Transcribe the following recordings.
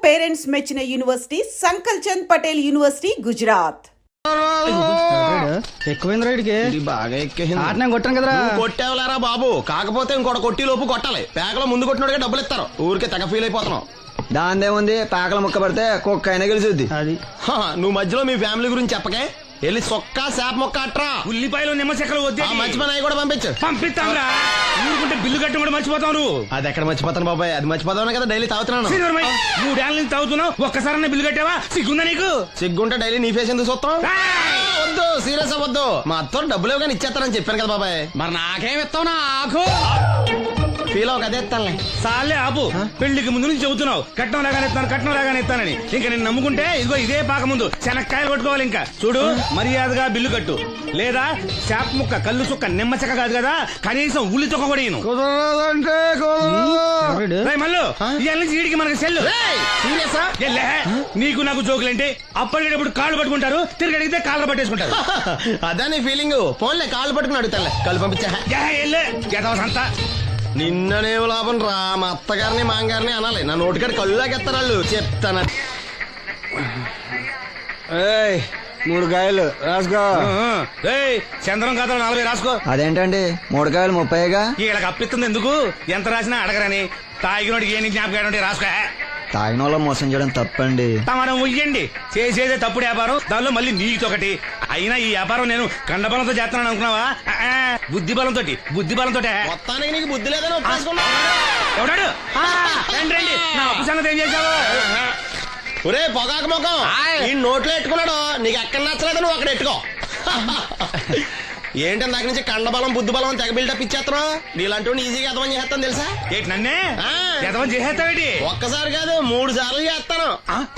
Parents మెచ్చిన university సంకల్ Chand Patel university Gujarat. ఎక్కువైంది రైడ్కి బాగా ఎక్కేసింది. ఆటనే కొట్టాను కదరా. కొట్టేవలేరా బాబు, కాకపోతే ఇంకోటి కొట్టి లోపు కొట్టాలి. పేకలో ముందు కొట్టినోడిగా డబ్బులు ఇస్తారు. ఊరికే తెగ ఫీల్ అయిపోతున్నావు. దాందేముంది, పేకల ముక్క పడితే కుక్క అయినా గెలిచుద్ది. అది నువ్వు మధ్యలో మీ ఫ్యామిలీ గురించి చెప్పకే. వెళ్ళి సొక్క శాప మొక్క అట్రా. ఉల్లిపాయలు నిమ్మ చెక్కలు వద్దే. మంచి పని అవి కూడా పంపించు. పంపిస్తాంరా. ఊరుకుంటే బిల్లు కట్టి కూడా మర్చిపోతావు నువ్వు. అది ఎక్కడ మర్చిపోతాను బాబాయ్, అది మర్చిపోతావు కదా డైలీ తాగుతున్నాను. 3 ఏళ్ళ నుంచి తాగుతున్నావు, ఒక్కసారి బిల్లు కట్టావా? సిగ్గుందా నీకు? సిగ్గుంటే డైలీ నీ ఫేస్ ఎందుకు చూస్తాం? వద్దు, సీరియస్ అవ్వద్దు. మా అత్తో డబ్బులు ఇవ్వగానే ఇచ్చేస్తానని చెప్పాను కదా బాబాయ్. మరి నాకేం ఇస్తావు? నాకు ఫీల్ అవ్వక అదే ఇస్తానులే. సాలే ఆపు. పెళ్లికి ముందు నుంచి చెబుతున్నావు కట్నం లాగానే ఇస్తానని. ఇంకా నేను నమ్ముకుంటే ఇదిగో ఇదే పాక ముందు శనక్కాయలు కొట్టుకోవాలి. ఇంకా చూడు, మర్యాదగా బిల్లు కట్టు, లేదా చేప ముక్క కళ్ళు చుక్క నిమ్మ చెక్క కాదు కదా, కనీసం ఉల్లి చుక్క కూడా ఇయ్యను. మళ్ళీ ఇవాళ నుంచి వీడికి మనకి సెల్లు. నీకు నాకు జోకులేంటి? అప్పటికేటప్పుడు కాళ్ళు పట్టుకుంటారు, తిరిగి అడిగితే కాళ్ళు పట్టేసుకుంటారు. అదే నీ ఫీలింగ్. ఫోన్లే కాళ్ళు పట్టుకుని అడుగుతానులే. కళ్ళు పంపించా. సంతా నిన్ననే లాభం రా. మా అత్తగారిని మాంగారిని అనాలి. నా నోటికాడ కళ్ళు లాగెత్తారు వాళ్ళు. చెప్తాను. 3 కాయలు రాసుకో. చంద్రం కథ 40 రాసుకో. అదేంటండి 3 కాయలు 30గా? వీళ్ళకి అప్పిస్తుంది ఎందుకు? ఎంత రాసినా అడగరని. తాగినోడికి ఏ జ్ఞాపకం రాసుకో. తాగిన వాళ్ళ మోసం చేయడం తప్పండి. మనం ఉయ్యండి, చేసేదే తప్పుడు వ్యాపారం, దానిలో మళ్ళీ నీతోకటి. అయినా ఈ వ్యాపారం నేను కండబలంతో చేస్తున్నాను అనుకున్నావా? బుద్ధి బలంతో. మొత్తానికి నీకు బుద్ధి లేదని ఎవడాడు? రండి, నా అప్పు సంగతి ఏం చేశావు? ఒరే పొగాకు ముఖం, ఈ నోట్లో ఎట్టుకున్నాడు. నీకు ఎక్కడ నచ్చలేదు, నువ్వు అక్కడ ఎట్టుకో. ఏంటంటే దాని నుంచి కండబలం బుద్ధి బలం తెగ బిల్డప్ ఇచ్చేస్తున్నావు. నీలాంటి ఈజీగా ఎదవని చేస్తాను తెలుసా? ఏంటి నన్నే ఎదవని చేసేస్తావేటి? ఒక్కసారి కాదు 3 సార్లు చేస్తాను.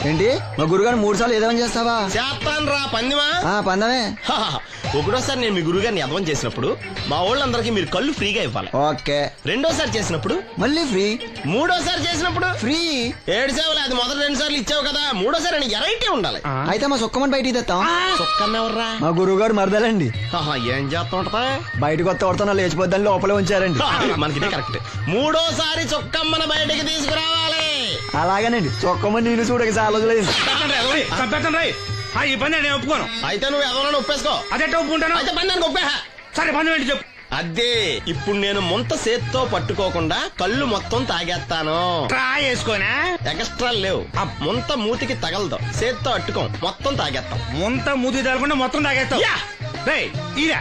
ఏంటి మా గురుగారు 3 సార్లు ఎదవని చేస్తావా? చేస్తాను రా పందిమా. పందమే. ఒకటోసారి నేను మీ గురుగారిని ఎదవని చేసినప్పుడు మా వాళ్ళందరికీ మీరు కళ్ళు ఫ్రీగా ఇవ్వాలి. ఓకే. రెండోసారి చేసినప్పుడు మళ్ళీ ఫ్రీ. మూడోసారి చేసినప్పుడు ఫ్రీ. 7 సేవలు. అది మొదటి 2 సార్లు ఇచ్చావు కదా, మూడోసారి అని ఎరైటీ ఉండాలి. అయితే మా సుక్కమని బయటికి తెస్తాం. సుక్కమ్మెవర్రా? మా గురువు గారు మరదలండి. ఏం చేస్తుంటా? బయటకు వస్తే కొడతా లేచిపోద్దని లోపలే ఉంచారండి. మనకి కరెక్ట్. మూడోసారి చొక్కమ్మని బయటకి తీసుకురావాలి. అలాగేనండి. చొక్కమని నేను చూడక చాలా రోజులైంది. ఈ పని నేను ఒప్పుకోను. అయితే నువ్వు ఎవరైనా ఒప్పేసుకో. అదే ఒప్పుకుంటాను. అయితే పని దానికి ఒప్పే. సరే పని ఏంటి చెప్పు. అదే ఇప్పుడు నేను ముంత చేత్తో పట్టుకోకుండా కళ్ళు మొత్తం తాగేస్తాను. ట్రై చేసుకోనా? ఎక్స్ట్రా లేవు. ఆ ముంత మూతికి తగలదు. చేత్తో అట్టుకోం, మొత్తం తాగేస్తాం. ముంత మూతి తగలకుండా మొత్తం తాగేస్తాం. ఇరా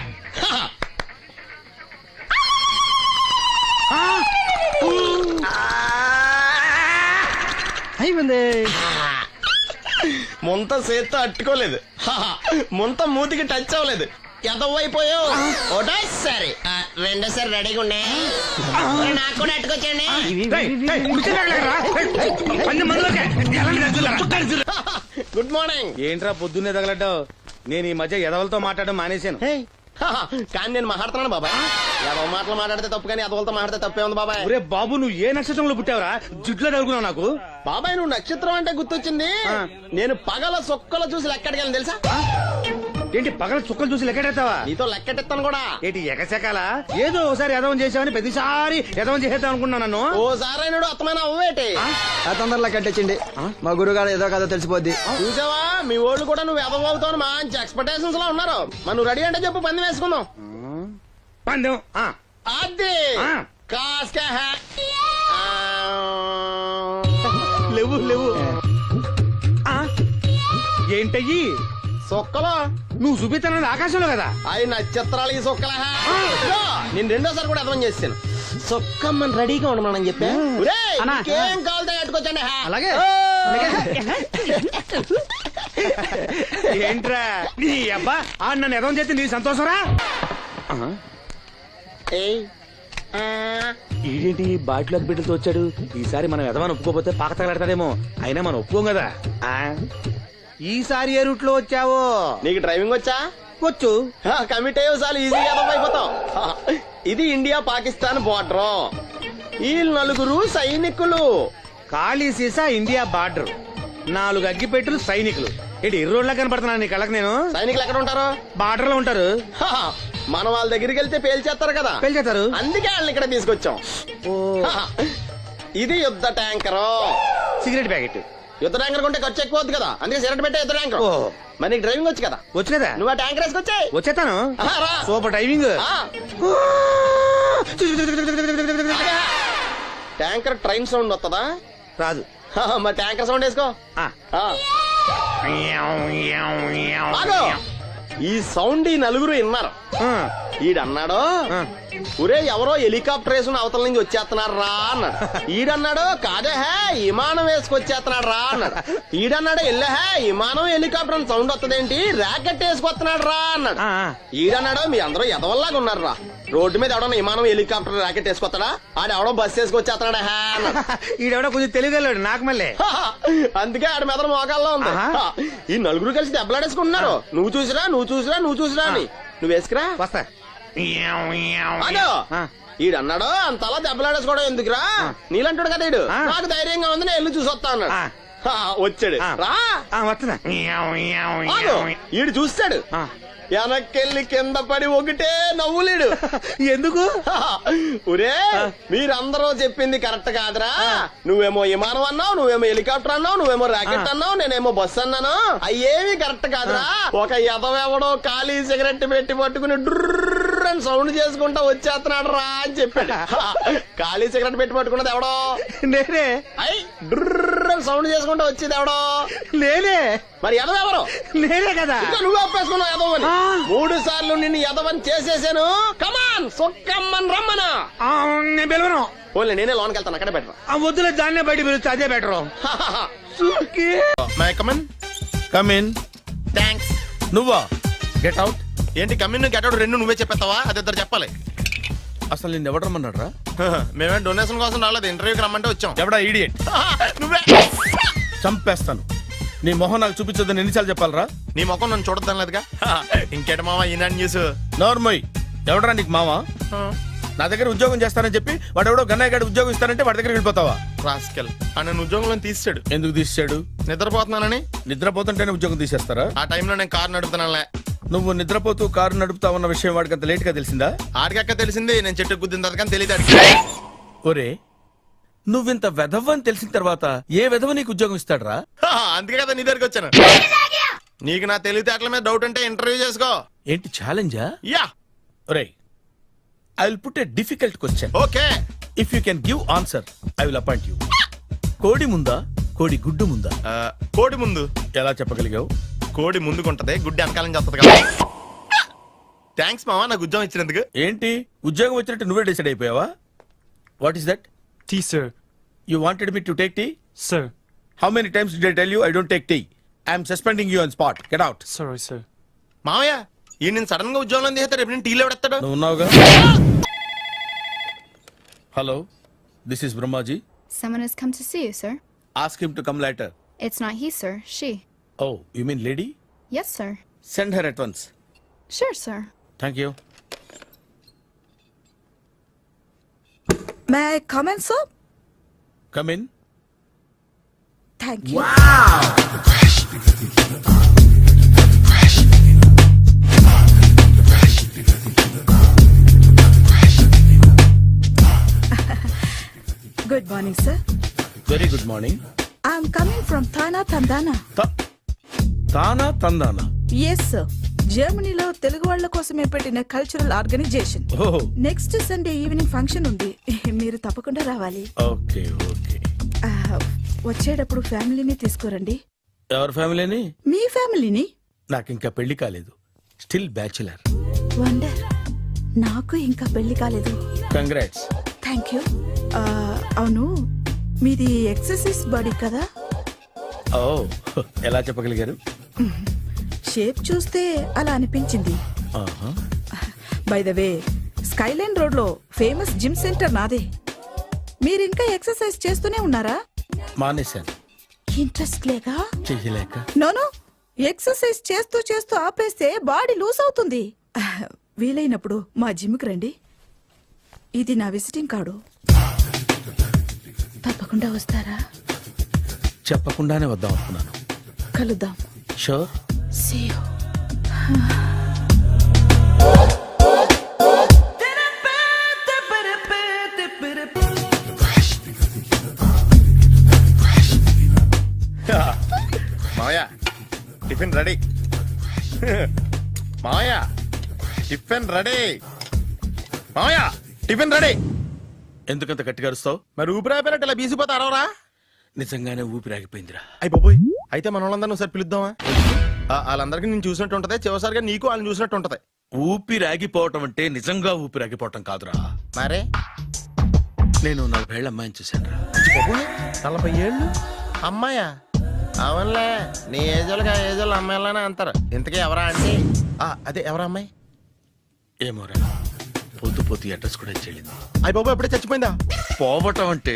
అయిపోయింది. ముంత చేత్తో అట్టుకోలేదు, ముంత మూతికి టచ్ అవ్వలేదు. ఎదవైపోయావు. ఒకటోసారి రెండోసారి రెడీగా ఉండే. నాకు కూడా అట్టుకొచ్చండి. Good morning. ఏంట్రా పొద్దున్నే తగలడ్డావు? నేను ఈ మధ్య ఎదవలతో మాట్లాడడం మానేశాను. కానీ నేను మాట్లాడుతున్నాను బాబాయ్. ఎదవ మాటలు మాట్లాడితే తప్పు, కానీ ఎదవలతో మాట్లాడితే తప్పే ఉంది బాబాయ్. ఒరే బాబు, నువ్వు ఏ నక్షత్రంలో పుట్టావురా? జుట్లో తగులుకున్నావు నాకు. బాబాయ్ నువ్వు నక్షత్రం అంటే గుర్తొచ్చింది. నేను పగల సొక్కలు చూసి లెక్కడికి తెలుసా? ఏంటి పగల చుక్కలు చూసి లెక్కెడతావా? నీతో లెక్కెట్టాను కూడా. ఏంటి ఎగసెకాల? ఏదో ఒకసారి ఎదవం చేసావని ప్రతిసారి ఎదవం చేసేద్దాం అనుకున్నా నన్ను. ఓసారి అయినాడు అత్తమైన అవ్వేటి. తొందరలో కట్టించండి. మా గురుగారు ఏదో కథ తెలిసిపోద్ది. చూసావా, మీ వాళ్ళు కూడా నువ్వు ఎదవవుతావు మంచి ఎక్స్పెక్టేషన్స్ లో ఉన్నారు. మరి నువ్వు రెడీ అంటే చెప్పు, పందెం వేసుకుందాం. పందెం అది కాస్క లేవు ఏంటయ్యి సొక్కలో నువ్వు చూపిస్తానది ఆకాశంలో కదా? అవి నక్షత్రాలు ఈ సొక్కల. నేను రెండోసారి కూడా అర్థం చేస్తాను. సొక్కమ్మని రెడీగా ఉండమని చెప్పా. ఏం కావాలితే కట్టుకోవచ్చండి. అలాగే. ఏంట్రా నీ అబ్బా నన్ను ఎదవం చేస్తే నీ సంతోషరా? ఏంటి బాటిలోకి బిడ్డలతో వచ్చాడు? ఈసారి మనం ఎదవని ఒప్పుకోపోతే పాక తగలాడతాడేమో. అయినా మనం ఒప్పుకోం కదా. ఈసారి ఏ రూట్ లో వచ్చావో? నీకు డ్రైవింగ్ వచ్చా? వచ్చు. కమిట్ అయ్యే చాలు, ఈజీగా అయిపోతావు. ఇది ఇండియా పాకిస్తాన్ బోర్డర్. ఈ 4 సైనికులు. ఖాళీ సీసా ఇండియా బార్డర్, 4 అగ్గిపెట్టులు సైనికులు. ఏంటి ఎర్రోడ్లా కనపడుతున్నాను నీ కళ్ళకి నేను? సైనికులు ఎక్కడ ఉంటారు? బార్డర్ లో ఉంటారు. మనం వాళ్ళ దగ్గరికి వెళ్తే పేల్చేస్తారు కదా. పేల్చేస్తారు. అందుకే వాళ్ళని ఇక్కడ తీసుకొచ్చాం. ఇది యుద్ధ ట్యాంకరు. Cigarette packet. యుద్ధ ట్యాంకర్ కొంటే ఖర్చు ఎక్కువ అవుతుంది కదా, అందుకే సిగరెట్ పెట్టే యుద్ధ ట్యాంకర్. ఓ. మరి నీకు డ్రైవింగ్ వచ్చు కదా, వచ్చు కదా, నువ్వు ఆ ట్యాంకర్ వేసుకొచ్చాయి. వచ్చేస్తాను. రా. Super driving. Tanker train sound వస్తుందా? రాదు. మరి ట్యాంకర్ సౌండ్ వేసుకో. ఆ. ఆగు. ఈ సౌండ్ ఈ నలుగురు విన్నారు. ఈడన్నాడు, ఒరే ఎవరో హెలికాప్టర్ వేసుకుని అవతల నుంచి వచ్చేస్తున్నారు రా అన్నాడు. ఈడన్నాడు, కాదే హే విమానం వేసుకొచ్చేస్తున్నాడు రా అన్నాడు. ఈడన్నాడు, ఎల్లహే విమానం హెలికాప్టర్ సౌండ్ వస్తుందేంటి, ర్యాకెట్ వేసుకొస్తున్నాడు రా అన్నాడు. ఈడన్నాడు, మీ అందరూ ఎదవల్లాగా ఉన్నారు రా, రోడ్డు మీద ఎవడన్నా విమానం హెలికాప్టర్ ర్యాకెట్ వేసుకొస్తాడా, ఆడెవడో బస్సు వేసుకొచ్చేస్తున్నాడు హే అన్నాడు. ఈడెవడో కొంచెం తెలియగలడు నాకు మళ్ళీ. అందుకే ఆడ మెదడు మోకాల్లో ఉంది. ఈ నలుగురు కలిసి దెబ్బలాడేసుకుంటున్నారు. నువ్వు చూసిరా అని. నువ్వు వేసుకురా. వస్తా. ఈడన్నాడు, అంతలా దెబ్బలాడేసుకోవడం ఎందుకురా, నీలంటాడు కదా ఈడు, నాకు ధైర్యంగా ఉంది, నేను వెళ్ళి చూసి వస్తా అన్నాడు. వచ్చాడు రా. వస్తున్నా. ఈడు చూస్తాడు, వెనక్కెళ్ళి కింద పడి ఒకటే నవ్వులేడు. ఎందుకు? ఒరే మీరందరూ చెప్పింది కరెక్ట్ కాదురా, నువ్వేమో విమానం అన్నావు, నువ్వేమో హెలికాప్టర్ అన్నావు, నువ్వేమో రాకెట్ అన్నావు, నేనేమో బస్సు అన్నాను, అయ్యేవి కరెక్ట్ కాదురా. ఒక ఎదవెవడో ఖాళీ సిగరెట్ పెట్టి పట్టుకుని డుర్ర్ అని సౌండ్ చేసుకుంటా వచ్చేస్తున్నాడు రా అని చెప్పాడు. ఖాళీ సిగరెట్ పెట్టి పట్టుకున్నది ఎవడో? నేనే. అయ్యి డుర్ర్ అని సౌండ్ చేసుకుంటా వచ్చేది ఎవడో? నేనే. మరి ఎదవెవరు? నేనే కదా. నువ్వు ఒప్పేసుకున్నావు ఎదవని. 3 సార్లు నిన్ను ఎదవని చేసేసాను. కమాన్ సొక్కమ్మన్ రమ్మనా. నేను పిలవను. ఓన్లీ నేనే లోన్కి వెళ్తాను, అక్కడే బెటర్. వద్దులే, దాన్నే బయట పిలుస్తా, అదే బెటరు. కమిన్. థ్యాంక్స్. నువ్వా? Get out. ఏంటి కమిన్ గెట్ అవుట్ రెండు నువ్వే చెప్పేస్తావా? అది ఇద్దరు చెప్పాలి. అసలు నిన్ను ఎవడు రమ్మన్నాడు రా? మేమే డొనేషన్ కోసం రాలేదు, ఇంటర్వ్యూకి రమ్మంటే వచ్చాం. ఎవడా ఈడియట్? నువ్వే. చంపేస్తాను. నీ మొహం నాకు చూపించొద్దని ఎన్నిసార్లు చెప్పాలరా? నీ ముఖం నన్ను చూడద్దాం లేదుగా. ఇంకేట మామ ఈనాడు న్యూస్. నోర్మోయ్. ఎవడరా నీకు మావా? నా దగ్గర ఉద్యోగం చేస్తానని చెప్పి వాడెవడో గన్నయ్య గారి ఉద్యోగం ఇస్తానంటే వాడి దగ్గర వెళ్ళిపోతావా? రాస్కెల్ నన్ను ఉద్యోగంలో తీసాడు. ఎందుకు తీసాడు? నిద్రపోతున్నానని. నిద్రపోతుంటేనే ఉద్యోగం తీసేస్తారా? ఆ టైంలో నేను కారు నడుపుతున్నానులే. నువ్వు నిద్రపోతూ కారు నడుపుతావన్న విషయం వాడికి అంత లేట్ గా తెలిసిందా? ఆడికక్క తెలిసింది, నేను చెట్టు గుద్దిన తర్వాత కానీ తెలియదు. ఒరే, నువ్వింత వెధవని తెలిసిన తర్వాత ఏ వెధవ నీకు ఉద్యోగం ఇస్తాడరా? అందుకే కదా నీ దగ్గరికి వచ్చాను. నీకు నా తెలివితేటల మీద డౌట్ అంటే ఇంటర్వ్యూ చేసుకో. ఏంటి ఛాలెంజా? యా. ఒరే, I will put a difficult question. Okay. If you can give answer I will appoint you. కోడి ముందా, కోడి గుడ్డు ముందా? కోడి ముందు. ఎలా చెప్పగలిగావు? కోడి ముందుకుంటది, గుడ్డి వెనకాలం చేస్తుంది కదా. థ్యాంక్స్ మామా నాకు ఉద్యోగం ఇచ్చినందుకు. ఏంటి ఉద్యోగం వచ్చినట్టు నువ్వే డిసైడ్ అయిపోయావా? What is that? Tea, sir. You wanted me to take tea? Sir. How many times did I tell you I don't take tea? I am suspending you on spot. Get out. Sorry, sir. మామయ్య ఈ నేను sudden గా ఉద్యోగంలో తీస్తాడు, రేపు నేను టీలో పెడతాడు. నువ్వు ఉన్నావుగా. Hello, this is Brahmaji. Someone has come to see you, sir. Ask him to come later. It's not he, sir. She. Oh, you mean lady? Yes, sir. Send her at once. Sure, sir. Thank you. May I come in, sir? Come in. Thank you. Good morning, sir. Very good morning. I'm coming from Thana, Tandana. తానా తందానా? Yes, sir. జర్మనీలో తెలుగు వాళ్ళ కోసమే పెట్టిన cultural organisation. Oh, next Sunday evening function ఉంది, మీరు తప్పకుండా రావాలి. okay, okay. వచ్చేటప్పుడు ఫ్యామిలీని తీసుకురండి. ఎవరి ఫ్యామిలీని? మీ ఫ్యామిలీని. నాకు ఇంకా పెళ్లి కాలేదు. Still bachelor. వండర్. నాకు ఇంకా పెళ్లి కాలేదు. కంగ్రాట్స్. Thank you. అవును, మీది ఎక్సర్సైజ్ బాడీ కదా? ఓ, ఎలా చెప్పగలిగారు? షేప్ చూస్తే అలా అనిపించింది. By the way, Skyline road లో ఫేమస్ జిమ్ సెంటర్ నాదే. మీరు ఇంకా ఎక్సర్సైజ్ చేస్తూనే ఉన్నారా? మానేశాను. ఇంట్రెస్ట్ లేక? చెయ్యలేక. నోను, ఎక్సర్సైజ్ చేస్తూ చేస్తూ ఆపేస్తే బాడీ లూజ్ అవుతుంది. వీలైనప్పుడు మా జిమ్కి రండి. ఇది నా విజిటింగ్ కార్డు. తప్పకుండా వస్తారా? చెప్పకుండానే వద్దాం అనుకున్నాను. కలుద్దాం. షూర్. See you. మావయ్య టిఫిన్ రెడీ. మావయ్య టిఫిన్ రెడీ. మావయ్య టిఫిన్ రెడీ. ఎందుకంత గట్టిగా అరుస్తావు? మరి ఊపిరాయిపోయినట్టు ఇలా బీసిపోతే అరవరా? నిజంగానే ఊపిరాగిపోయిందిరా. అయిపోయి అయితే మన వాళ్ళందరినీ ఒకసారి పిలుద్దామా? వాళ్ళందరికీ నేను చూసినట్టు ఉంటది, చివరిసారిగా నీకు వాళ్ళని చూసినట్టు ఉంటది. ఊపిరాగిపోవటం అంటే నిజంగా ఊపిరాగిపోవటం కాదురా. మరే నేను 40 ఏళ్ల అమ్మాయిని చూశాను రా. 40 ఏళ్ళు అమ్మాయా? అవునులే, నీ ఏజోళ్ళకి ఆ ఏజోళ్ళు అమ్మాయిలానే అంటారు. ఇంతకీ ఎవరా అంటే? అదే ఎవరా అమ్మాయి? ఏమోరా, పొద్దు పొద్దు అడ్రస్ కూడా చెల్లింది. అయ్యి బాబు ఎప్పుడే చచ్చిపోయిందా? పోవటం అంటే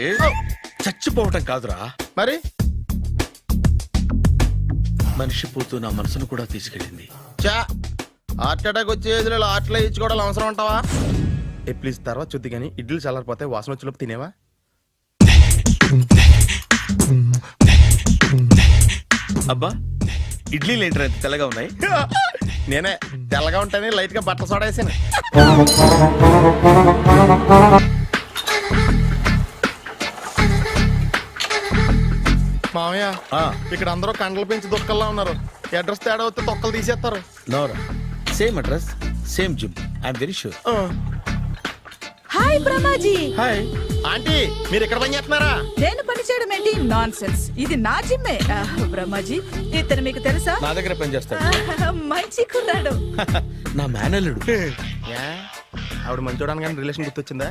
చచ్చిపోవటం కాదురా, మరి మనిషి పోతూ నా మనసును కూడా తీసుకెళ్ళింది. చా హార్ట్ అటాక్ వచ్చే ఏజ్లో హార్ట్లో ఇచ్చుకోవడం అవసరం ఉంటావా? ప్లీజ్ తర్వాత చూద్ది కానీ ఇడ్లీ చల్లారిపోతే వాసన వచ్చేలోపు తినేవా? అబ్బా, ఇడ్లీలు ఏంట్రా ఇంత తెల్లగా ఉన్నాయి? నేనే తెల్లగా ఉంటానే లైట్ గా బట్టలు సోడా వేసాను. మామయ్య ఇక్కడ అందరూ కండలు పెంచి దుక్కల్లా ఉన్నారు. అడ్రస్ తేడా వస్తే తొక్కలు తీసేస్తారు. నోరా, same address same gym, I'm very sure. Hi Brahmaji. Hi aunty, మీరు ఇక్కడ పని చేస్తున్నారా? నేను పని చేయడం ఏంటి? Nonsense. ఇది నా జిమ్మే. బ్రహ్మాజీ, ఇతను మీకు తెలుసా? నా దగ్గర పని చేస్తాడు. మంచి కుర్రాడు. నా మేనల్లుడు. ఆవిడ మంచోడానికి కానీ రిలేషన్ గుర్తొచ్చిందా?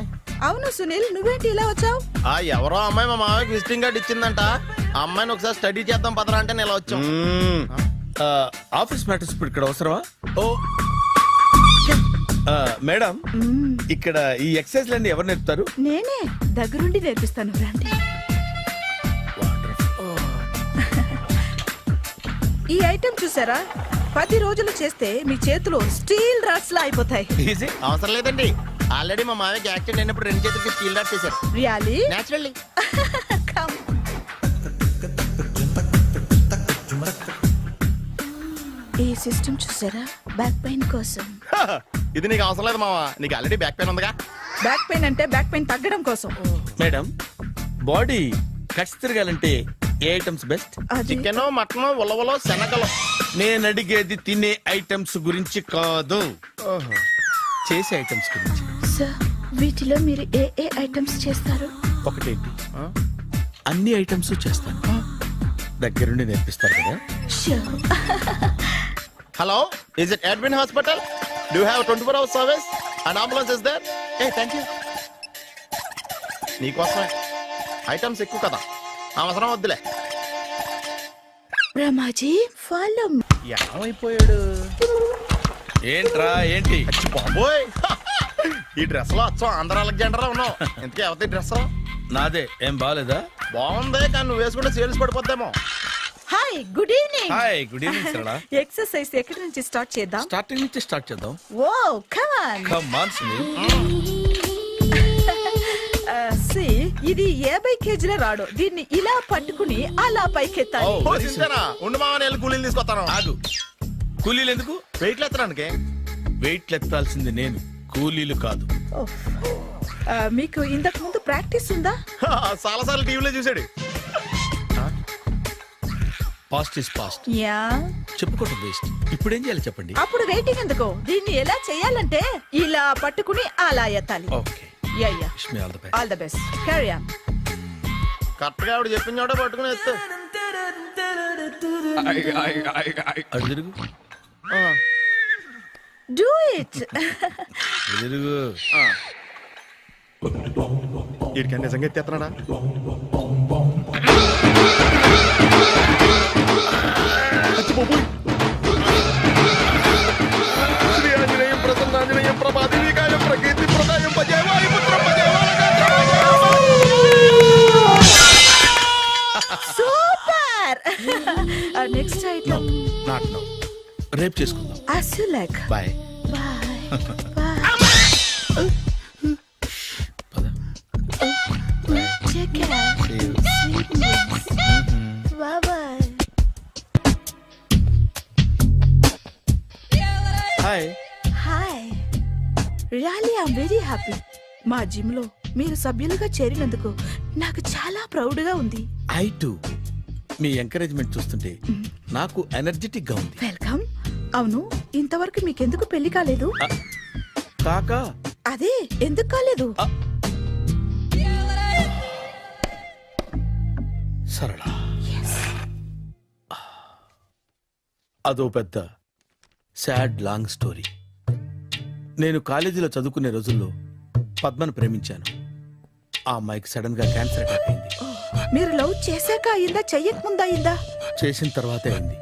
అవును సునీల్, నువ్వేంటి ఇలా వచ్చావు? ఎవరో అమ్మాయి మా మామయ్యకి విజిటింగ్ కార్డ్ ఇచ్చిందంట. ఆ అమ్మాయిని ఒకసారి స్టడీ చేద్దాం పదరా అంటే నేను ఇలా వచ్చాం. ఆఫీస్ మ్యాటర్స్ ఇప్పుడు ఇక్కడ అవసరమా? ఓ మేడం, ఇక్కడ ఈ ఎక్సర్సైజ్ లన్నీ ఎవరు నేర్పుతారు? నేనే దగ్గరుండి నేర్పిస్తాను, రండి. ఈ ఐటెం చూసారా? 10 రోజులు చేస్తే మీ చేతులు స్టీల్ రాట్స్ లా అయిపోతాయి. ఈజీ. అవసరం లేదండి, ఆల్రెడీ మా మామయ్యకి యాక్సిడెంట్ అయినప్పుడు 2 చేతులకి స్టీల్ డాట్ చేశారు. రియల్లీ? నేచురల్లీ. Come. ఈ సిస్టమ్ చూసారా? బ్యాక్ పెయిన్ కోసం. ఇది నీకు అవసరం లేదు మావా, నీకు ఆల్రెడీ బ్యాక్ పెయిన్ ఉందిగా. బ్యాక్ పెయిన్ అంటే బ్యాక్ పెయిన్ తగ్గడం కోసం. మేడం, బాడీ కట్స్ తిరగాలంటే ఏ ఐటమ్స్ బెస్ట్? అది చికెన్, మటన్, ఉలవలో, శనగలు. నేను అడిగేది తినే ఐటమ్స్ గురించి కాదు, చేసే ఐటమ్స్ గురించి. సార్, వీటిలో మీరు ఏ ఐటమ్స్ చేస్తారు? ఒకటేంటి, అన్ని ఐటమ్స్ చేస్తాను. దగ్గరుండి నేర్పిస్తారు కదా? Sure. Hello, is it admin hospital? Do have 24 hours service and ambulance is there? Thank you. నీకోసమే ఐటమ్స్ ఎక్కువ కదా, అవసరం వద్దులే. Brahmaji, follow me. ఏమైపోయాడు? ఏంట్రా ఏంటి? బాబోయ్, ఈ డ్రెస్ లో వచ్చాం ఆంధ్ర అలెగ్జాండర్ ఉన్నావు. ఇంతకీ ఎవరి డ్రెస్? నాదే. ఏం బాగాలేదా? బాగుంది, కానీ నువ్వు వేసుకుంటే సేల్స్ పడిపోద్దేమో. Hi, good evening. Hi, good evening Sarala. Exercise ఎక్కడి నుంచి స్టార్ట్ చేద్దాం? స్టార్టింగ్ నుంచి స్టార్ట్ చేద్దాం. Oh come on. Come on Sunil. ఇది 50 కేజీల రాడు. దీన్ని ఇలా పట్టుకుని అలా పైకెత్తాలి. Oh. ఓ, చింతేనా? ఉండు మామ, నేను కూలీలు తీసుకొస్తాను. ఆగు. కూలీలు ఎందుకు? వెయిట్లు ఎత్తడానికి. వెయిట్ ఎత్తాల్సింది నేను, కూలీలు కాదు. ఓహ్. మీకు ఇంతకు ముందు ప్రాక్టీస్ ఉందా? చాలా సార్లు టీవీలో చూసాడు. Past is past, yeah. చెప్పుకోవటం వేస్ట్. ఇప్పుడు ఏం చేయాలి చెప్పండి? అప్పుడు వెయిటింగ్ ఎందుకు? దీన్ని ఎలా చేయాలంటే ఇలా పట్టుకుని అలా ఎత్తాలి. Okay, ya ya. Wish me all the best. All the best. Carry on. Correct గా ఆవిడ చెప్పిన చోట పట్టుకుని ఎత్తు. అటు తిరుగు, డూ ఇట్. ఇటు తిరుగు. వీడికి నిజంగా ఎత్తేస్తున్నాడా? శ్రీ ఆంజనేయం ప్రసన్నాంజనేయం ప్రభాదేవికాయం ప్రకీర్తి ప్రదాయం భజేవాయి పుత్రం super. Next item. Not no, రేపు చేసుకుందాం. As you like. Bye. Bye. Bye. Take care. Sweet dreams. Bye bye. Hi. Hi. Really, I'm very happy. మా జిమ్ లో మీరు సభ్యులుగా చేరినందుకు నాకు చాలా ప్రౌడ్ గా ఉంది. I to. మీ ఎంకరేజ్మెంట్ చూస్తుంటే నాకు ఎనర్జెటిక్ గా ఉంది. వెల్కమ్. అవును, ఇంతవరకు మీకెందుకు పెళ్లి కాలేదు? కాకా అదే ఎందుకు కాలేదు? సరళ, అదో పెద్ద సాడ్ లాంగ్ స్టోరీ. నేను కాలేజీలో చదువుకునే రోజుల్లో పద్మను ప్రేమించాను. ఆ అమ్మాయికి సడన్ గా క్యాన్సర్ అటాక్ అయింది. మీరు లవ్ చేశాక అయిందా, చెయ్యక ముందా అయిందా? చేసిన తర్వాతే అయింది.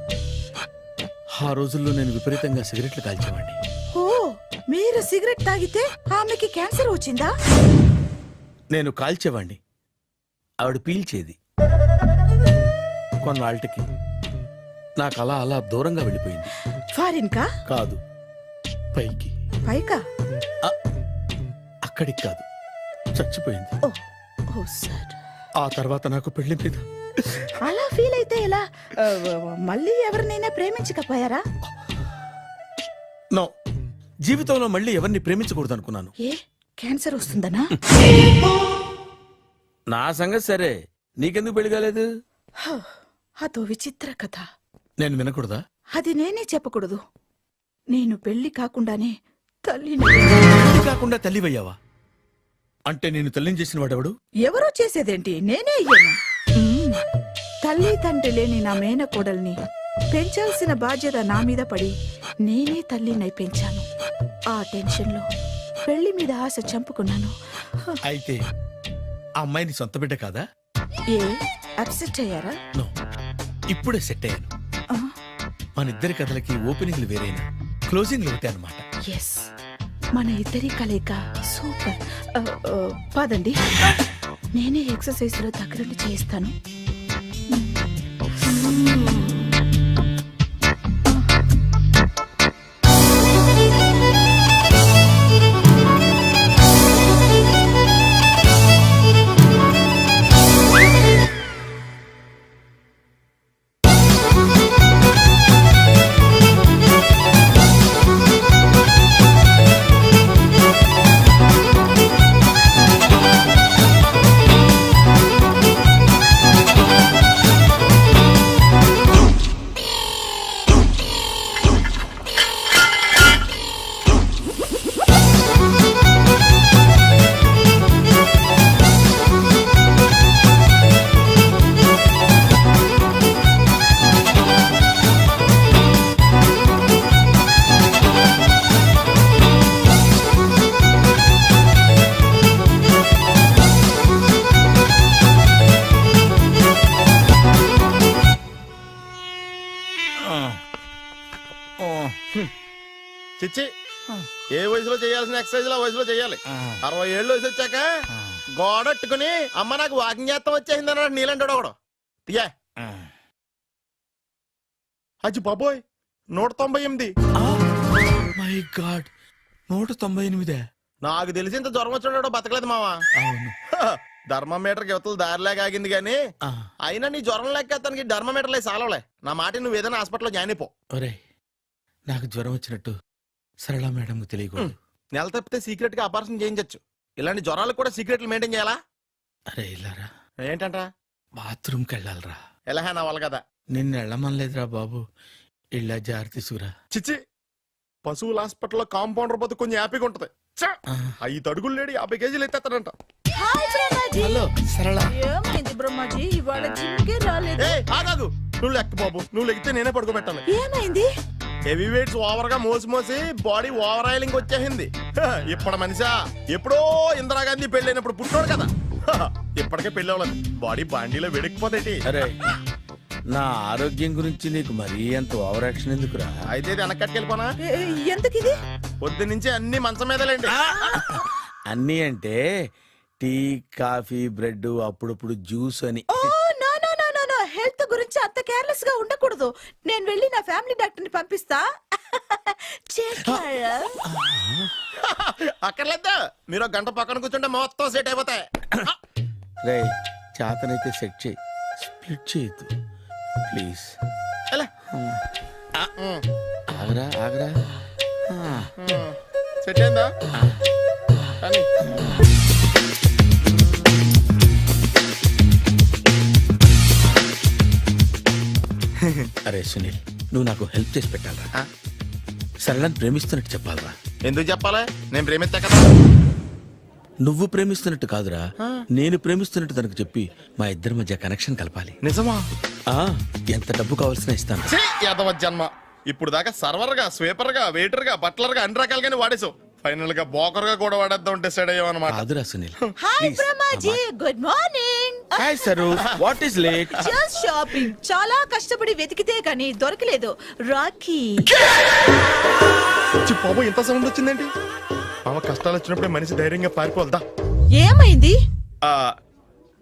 ఆ రోజుల్లో నేను విపరీతంగా సిగరెట్లు కాల్చేవాడిని. ఓ, మీరు సిగరెట్ తాగితే ఆమెకి క్యాన్సర్ వచ్చిందా? నేను కాల్చేవాణ్ణి, ఆవిడ పీల్చేది. కొన్నాళ్ళకి నాకు అలా అలా దూరంగా వెళ్ళిపోయింది. ఫారిన్ కా? కాదు, పైకి. పైకా? అక్కడికి కాదు, చచ్చిపోయింది. ఓ ఓ సార్. ఆ తర్వాత నాకు పెళ్లి మీద అలా ఫీల్ అయితే ఎలా? మళ్ళీ ఎవరినైనా ప్రేమించకపోయారా? నో, జీవితంలో మళ్ళీ ఎవరిని ప్రేమించకూడదు అనుకున్నాను. ఏ, క్యాన్సర్ వస్తుందనా? నా సంగతి సరే, నీకెందుకు పెళ్లి కాలేదు? అదో విచిత్ర కథ. నేను వినకూడదా? అది నేనే చెప్పకూడదు. నేను పెళ్లి కాకుండానే తల్లిని. పెళ్లి కాకుండా తల్లివయ్యావా? అంటే నేను తల్లిని చేసిన వాడెవడు? ఎవరో చేసేదేంటి, నేనే అయ్యాను. తల్లి తండ్రి లేని నా మేనకోడల్ని పెంచాల్సిన బాధ్యత నా మీద పడి నేనే తల్లినై పెంచాను. ఆ టెన్షన్లో పెళ్లి మీద ఆశ చంపుకున్నాను. అయితే ఆ అమ్మాయిని సొంత బిడ్డ కాదా? ఏ, అప్సెట్ అయ్యారా? నో, ఇప్పుడే సెట్ అయ్యాను. ఆ, మన ఇద్దరి కథలకి ఓపెనింగ్లు వేరైనా క్లోజింగ్లు ఒకటే అనమాట. ఎస్, మన ఇద్దరి కలయిక సూపర్. పదండి, నేనే ఎక్సర్సైజ్ లో దగ్గరుండి చేయిస్తాను. చిచ్చి, ఏ వయసులో చేయాల్సిన ఎక్సర్సైజ్ ఆ వయసులో చేయాలి. 60 ఏళ్ళు వయసు వచ్చాక గోడట్టుకుని అమ్మ నాకు వాకింగ్ చేస్తాం వచ్చేసింది అన్నాడు నీలంటాడు ఒకడు. తీయా అచ్చి బాబోయ్, 198. My God, 198. నాకు తెలిసి ఇంత జ్వరం వచ్చాడో బతకలేదు మావా. అవును. ధర్మమీటర్ యువతలు దారిలాగా ఆగింది గానీ అయినా నీ జ్వరం లెక్క అతనికి ధర్మమీటర్లే సాలవలే. నా మాట నువ్వు ఏదైనా హాస్పిటల్లో జాయిన్ అయిపో. ఒరే, నాకు జ్వరం వచ్చినట్టు సరళ మేడంకు తెలియకూడదు. నెల తప్పితే సీక్రెట్ గా ఆపరేషన్ చేయించచ్చు. ఇలాంటి జ్వరాలకు కూడా సీక్రెట్లు మెయింటైన్ చేయాలా? అరే ఇల్లారా, ఏంటంట? బాత్రూమ్కి వెళ్ళాలరా. ఎలా నా వాళ్ళ కదా. నిన్ను వెళ్ళమనలేదురా బాబు, ఇళ్ళ జారి తీసుకురా. చిచ్చి, పశువుల హాస్పిటల్లో కాంపౌండర్ పోతే కొంచెం హ్యాపీగా ఉంటది. 5 అడుగులు లేడి 50 కేజీలు ఎత్తేస్తాడంట. హలో సరళ. ఏమైంది బ్రహ్మాజీ, ఇవాళ జిమ్కే రాలేదు? ఏ ఆగాదు, నువ్వు లెక్క బాబు, నువ్వు లెక్కితే నేనే పడుకోబెట్టాలి. ఏమైంది? హెవీ వెయిట్స్ ఓవర్ గా మోసి బాడీ ఓవర్ ఆయిలింగ్ వచ్చేసింది. ఇప్పుడు మనిషా ఎప్పుడో ఇందిరాగాంధీ పెళ్ళైనప్పుడు పుట్టినోడు కదా. ఇప్పటికే పెళ్ళి అవ్వలేదు, బాడీ బాండీలో వెడికిపోతేటి. అరే, నా ఆరోగ్యం గురించి నీకు మరీ అంత ఓవర్ యాక్షన్ ఎందుకురా? అయితే ఇది వెనకట్టుకెళ్ళిపోనా? ఎందుకు ఇది? పొద్దు నుంచి అన్ని మంచం మీదలేండి. అన్నీ అంటే టీ, కాఫీ, బ్రెడ్, అప్పుడప్పుడు జ్యూస్ అని. Oh no no no no no, health గురించి అంత కేర్లెస్ గా ఉండకూడదు. నేను వెళ్ళి నా ఫ్యామిలీ డాక్టర్ ని పంపిస్తా. అక్కర్లేదు, మీరు 1 గంట పక్కన కూర్చుంటే మొత్తం సెట్ అయిపోతాయి. రే, చేతనైతే సెట్ చేయి, స్ప్లిట్ చేయొద్దు ప్లీజ్. ఎలా? ఆగరా ఆగరా. సెట్ అయిందా? కానీ అరే సునీల్, నువ్వు నాకు హెల్ప్ చేసి పెట్టాలరా. సరళని ప్రేమిస్తున్నట్టు చెప్పాలరా. ఎందుకు చెప్పాలి? నేను ప్రేమిస్తా కదా. నువ్వు ప్రేమిస్తున్నట్టు కాదురా, నేను ప్రేమిస్తున్నట్టు తనకు చెప్పి మా ఇద్దరి మధ్య కనెక్షన్ కలపాలి. నిజమా? ఆ ఎంత డబ్బు కావాల్సిన ఇస్తాను. యాదవ జన్మ. ఇప్పుడు దాకా సర్వర్ గా, స్వీపర్ గా, వెయిటర్ గా, బట్లర్ గా అన్ని రకాలుగానే వాడేసావు. ఫైనల్ గా బోకర్ గా కూడా వాడేద్దాం డిసైడ్ అయ్యావు అనమాట. కాదురా Sunil. Hi Brahmaji, good morning. Hi sir, what is late? Just shopping. చాలా కష్టపడి వెతికితే కానీ దొరకలేదు. రాఖీ. బాబు ఇంత సౌండ్ వచ్చిందేంటి? మామ కష్టాలు వచ్చినప్పుడే మనిషి ధైర్యంగా పారిపోద్దా. ఏమైంది?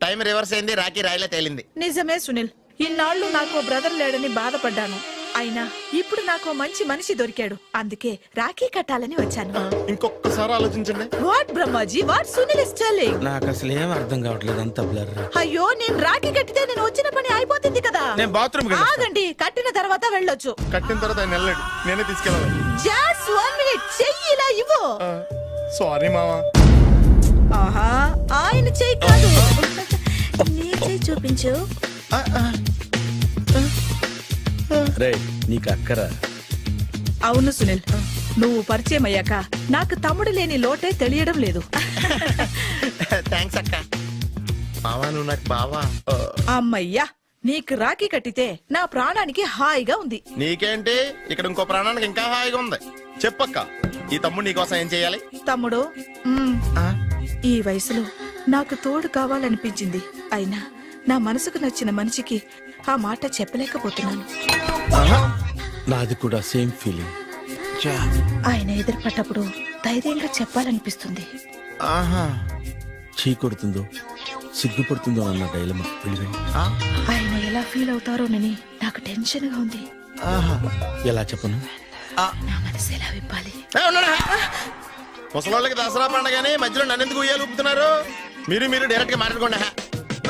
టైం రివర్స్ అయింది, రాఖీ రాయిలా తేలింది. నిజమే సునీల్, ఇన్నాళ్ళు నాకు బ్రదర్ లేడని బాధపడ్డాను. అయినా ఇప్పుడు నాకు మంచి మనిషి దొరికాడు. అందుకే రాఖీ కట్టాలని వచ్చాను. ఇంకొకసారి ఆలోచించండి. What Brahmaji, what Sunil is telling? నాకు అసలు ఏం అర్థం కావట్లేదు, అంత బ్లర్. అయ్యో, నేను రాఖీ కట్టితే నేను వచ్చిన పని అయిపోతుంది కదా. నేను బాత్రూమ్ ఆగండి, కట్టిన తర్వాత వెళ్ళొచ్చు. కట్టిన తర్వాత ఆయన వెళ్ళాడు, నేనే తీసుకెళ్ళాలి. జస్ట్ 1 minute, చెయ్యి ఇలా ఇవ్వు. సారీ మామా. ఆహా, ఆయన చెయ్యి కాదు, నీ చెయ్యి చూపించు. రే నీకు అక్కరా. అవును సునీల్, నువ్వు పరిచయం అయ్యాక నాకు తమ్ముడు లేని లోటే తెలియడం లేదు. థ్యాంక్స్ అక్క. మావా నువ్వు నాకు బావా. అమ్మయ్యా, నీకు రాఖీ కట్టితే నా ప్రాణానికి హాయిగా ఉంది. నీకేంటి, ఇక్కడ ఇంకో ప్రాణానికి ఇంకా హాయిగా ఉంది. చెప్పక్క, ఈ తమ్ముడు నీకోసం ఏం చేయాలి? తమ్ముడు, ఈ వయసులో నాకు తోడు కావాలనిపించింది. అయినా నా మనసుకు నచ్చిన మనిషికి ఆ మాట చెప్పలేకపోతున్నాను. నాది కూడా సేమ్ ఫీలింగ్. ఆయన ఎదురుపడ్డప్పుడు ధైర్యంగా చెప్పాలనిపిస్తుంది. చీ కొడుతుందో సిగ్గుపడుతుందో అన్న డైలమా. ఆయన ఎలా ఫీల్ అవుతారోనని నాకు టెన్షన్ గా ఉంది. ఎలా చెప్పను? నా మనసు ఎలా విప్పాలి? ముసలోళ్ళకి దసరా పండగని మధ్యలో నన్ను ఎందుకు ఉయ్యాలు ఊపుతున్నారు? మీరు డైరెక్ట్ గా మాట్లాడుకోండి.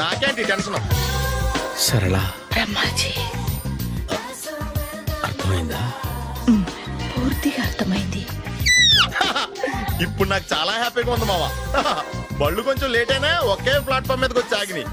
నాకేంటి టెన్షన్? సరళ, బ్రహ్మాజీ, అర్థమైందా? పూర్తిగా అర్థమైంది. ఇప్పుడు నాకు చాలా హ్యాపీగా ఉంది మావా. బళ్ళు కొంచెం లేట్ అయినా ఒకే ప్లాట్ఫామ్ మీదకి వచ్చి ఆగినాయి.